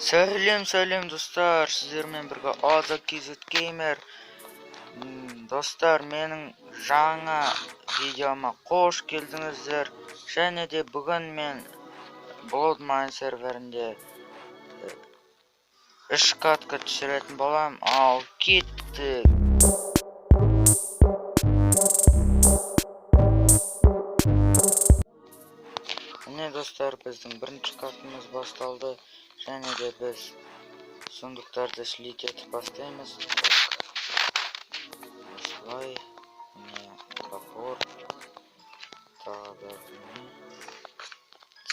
Сәлем достар, сіздермен бірге AzaKZ Gamer. Достар, менің жаңа видеома қош келдіңіздер. Және де бүгін мен Bloodmine серверінде 3 катка түсіретін болам. Ал кеттік. Міне достар, біздің бірінші катымыз басталды. Және де біз сундуктарды слить етіп бастаймыз. Осылай, міне капор, тағы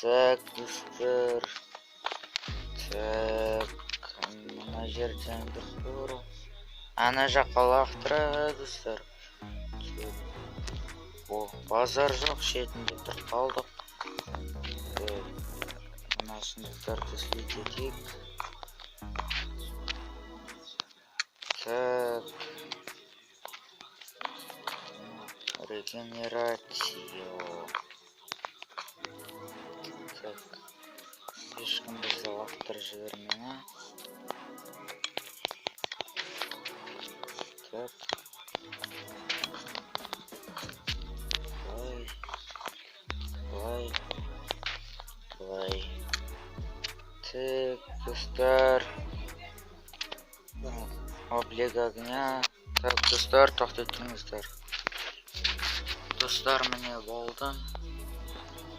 так, достар. Так, мына жерден бір ана жаққа лақтырайық, достар. О, базар жоқ, шетінде тұрып қалдық. Мына сундуктарды слить етейік. Так, регенерация. Так, ешкім бізді лақтырып жібермей. Так, былай. Так, достар. Облег огня. Так, достар, тоқтетіңіздер. Достар, міне болды.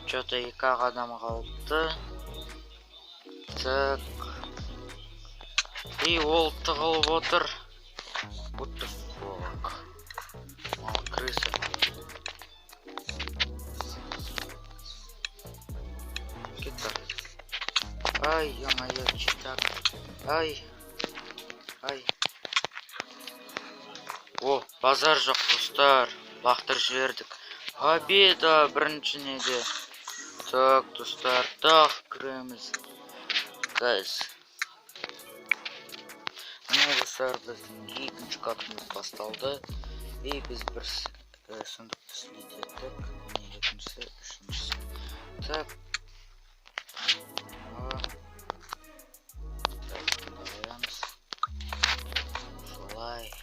Что-то 2 адам қалыпты. Так. И ол тығылып отыр. What the fuck? Ал, крыса. Кетті. Ай, ё-моё, читак. Ай. О, базар жоқ, достар. Лақтырып жібердік. Победа бірінші неде. Так, достар, тақ кіреміз. Guys. Міне достар, біздің 2-ші катымыз басталды. И біз бір сундукты слить еттік. Міне 2-ші, 3-ші. Так. Солай.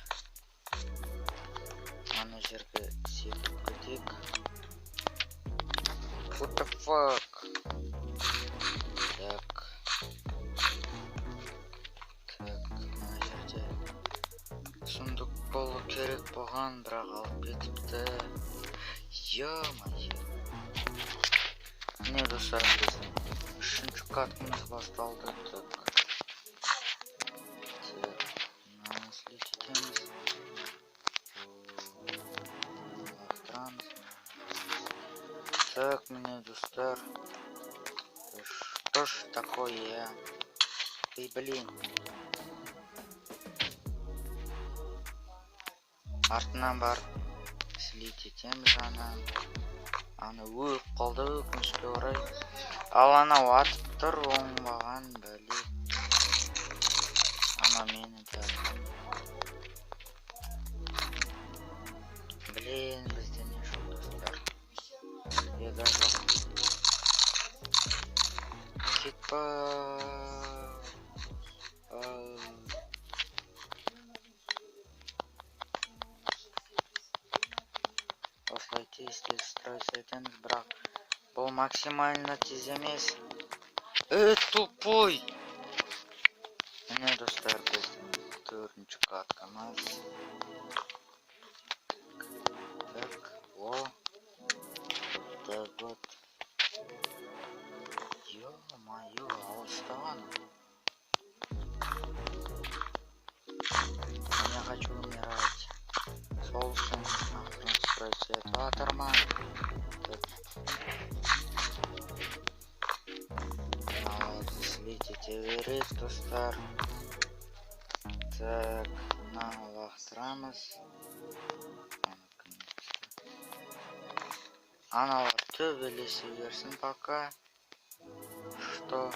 Ана жерге секіп кетейік. What the fuck? Так. Так, ана жерде сундук болу керек болған, бірақ алып кетіпті. Ё-моё. Міне достар, біздің 3-ші катымыз басталды. Так. Мынаны слить етеміз. Так, мне достар. Что ж такое? Эй, блин. Артынан бар. Слить етеміз ана. Аны өліп қалды, өкінішке орай. Ал анау атып тұр, оңбаған бәле. Ана мені тәртім. Блин, бізде не жоқ достар. Еда жоқ. Кетпа. Осылай тез стройс етеміз, бірақ бұл максимально тез емес. Тупой! Міне достар, біздің 4-ші каткамыз. Так, о. Так вот. Ё-моё, алыстаған. Я хочу умирать. Сол үшін нахрен строить жатырман. Мыналарды слить ете берейік, достар. Так, мынаны лақтырамыз. Аналар төбелесе берсін пока. Что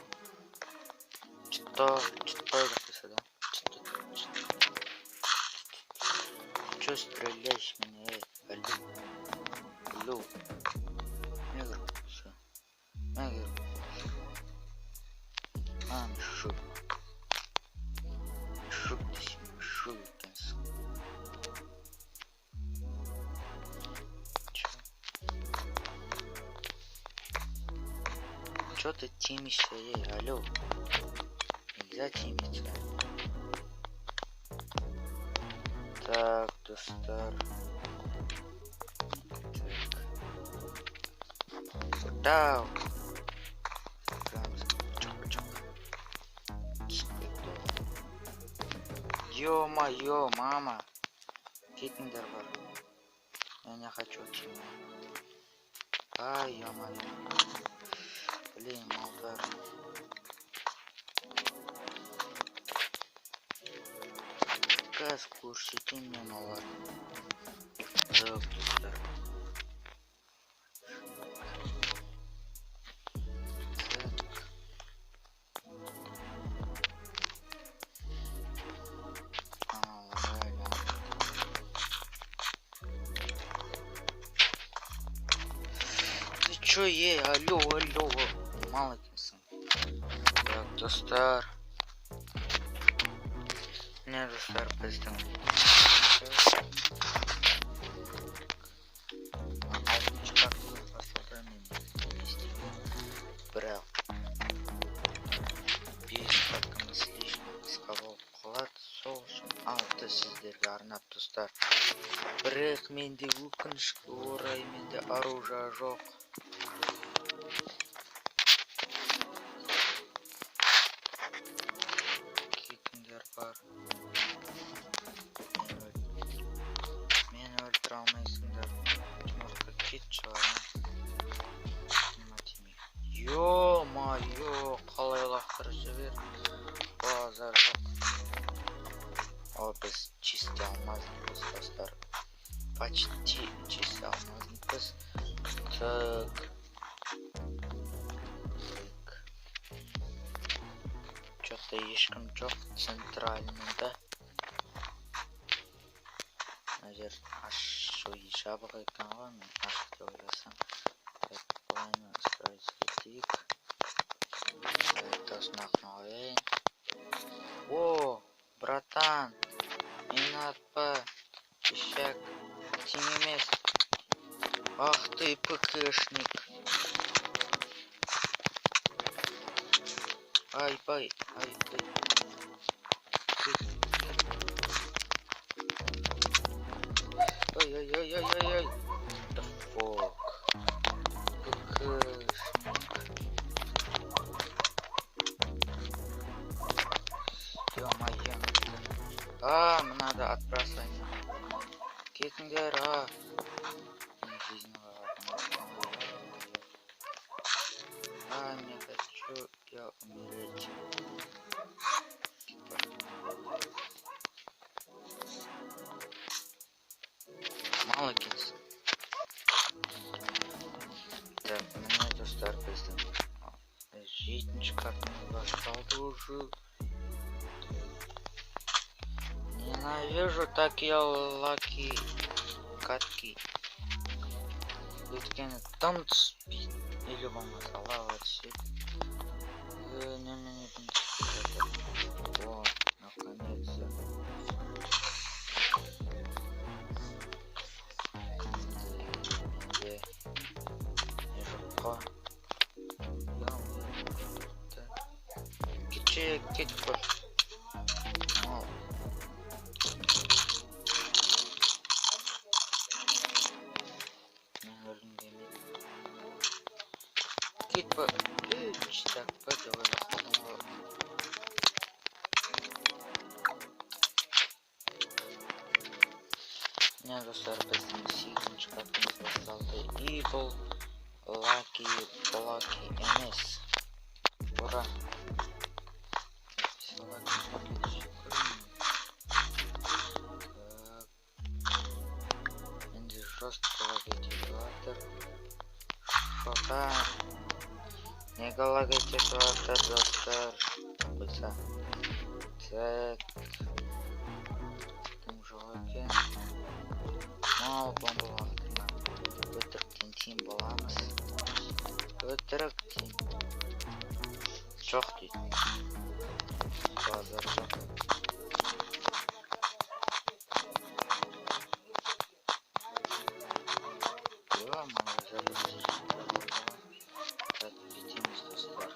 записать, да? Чё стреляешь меня, алло. Негр, всё. Негр. мешок. Мешок десем, мешок екенсің. Чё ты темишься, алло? Нельзя темиться. Так, достар. Так. Ё-моё, мама. Кетіңдер бар. Я не хочу темно. Ай, ё-моё. Блин, малдар. Газ көрсетейін мен олар. Так, достар. Чё, алло, мало екенсің. Так, достар. Не, достар, біздің. Алтыншы картаны басылды мен естеген. Бірақ 5 картаны слишком қысқа болып қалады. Сол үшін 6 сіздерге арнап, достар. Бірақ менде өкінішке орай менде оружие жоқ. Бар. Мен өлтіре алмайсыңдар. Жұмыртқа кет шығарам. Ё-моё, қалай лақтырып жібер. Базар жоқ. О, біз чисті алмазымыз, достар. Почти чисті алмазымыз. Так. Что-то ешкім жоқ центральныйда. Мына жер ашу жабық екен ғой, мен ашық деп ойласам. Так, бұлайны строить етейік. Осыны қойайын. О, братан, мені атпа, ешек, тиң емес. Ах ты ПКшник. Ай-бай. Ой. The fuck. Ё-моё. Надо отбрасывать. Кетіңдер, Жизнь не хочу я умереть. Мало кис. Так, мне достар біздің. Жетінші картаны басталды уже. Ненавижу такие лаки катки. Өйткені тым түспейді. Или болмаса лава түседі. Немене О, наконец-то. Не жоққа. Кетіп қой. Кетпі. Читақпы деп ойластым ғой. Міне достар, біздің 8-ші картамыз басталды. И бұл лаки емес. Ура! Менде жестко лагать етіп жатыр. Шота. Неге лагать етіп жатыр, достар? Қойса. Так. Тым жоқ екен. Мал бомбалақтырма. Өтіріктен тиім боламыз. Өтіріктен. Жоқ дейді. Базар жоқ. Кетеміз достар.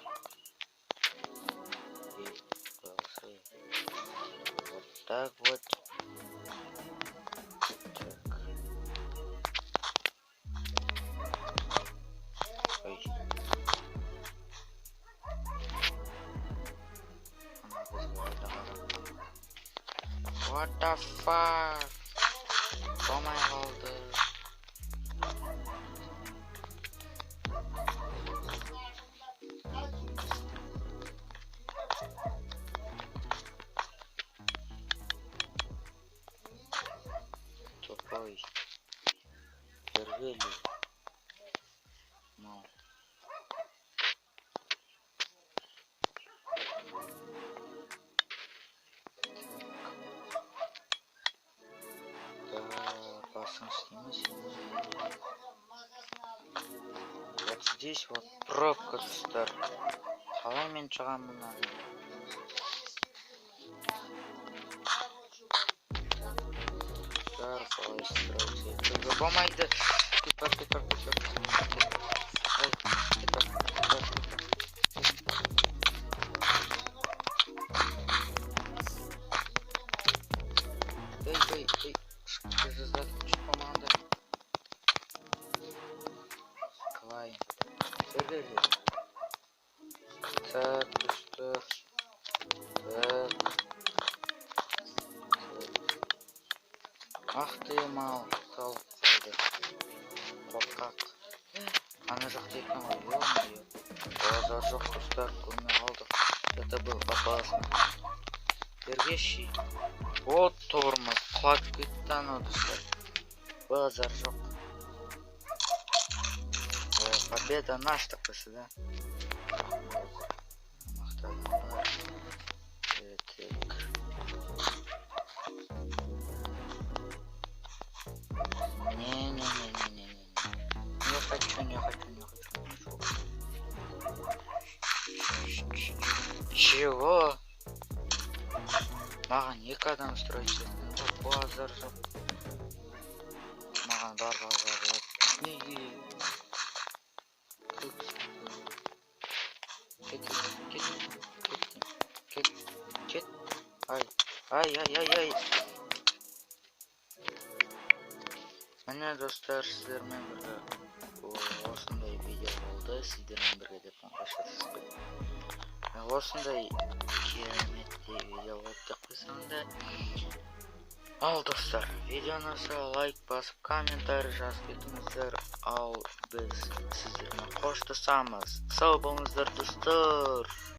Вот так вот. Ой. What the fuck? Болмай қалды. Тупой. Первели. Мал. Да, басын істейміз. Вот здесь вот пробка достар. Қалай мен шығамын мына? Қалай строить? Болмайды. Кетер. Эй, что же за команда? Клайн. Сергей. Так, что? Так. Ах ты, мал, қалды. Қорқақ. Ана жақта екен ғой, ё-моё. Базар жоқ достар, көрмей қалдық. Это был опасно. Бергеші. Вот тормоз, құлап кетті анау достар. Базар жоқ. Победа наша такысы, да? Мақтадан бар. Не хочу. Чего? Маған 2 адам строить. Базар жоқ. Маған бар базарлар. Неге? Кет. Ай. Міне достар, сіздермен бірге осындай видео болды. Сіздермен бірге деп қоштасамыз. Осындай кереметті видео болды деп қойсам да. Ал достар, видеоны лайк басып, комментарий жазып кетіңіздер. Ал біз сіздермен қоштасамыз. Сау болыңыздар достар.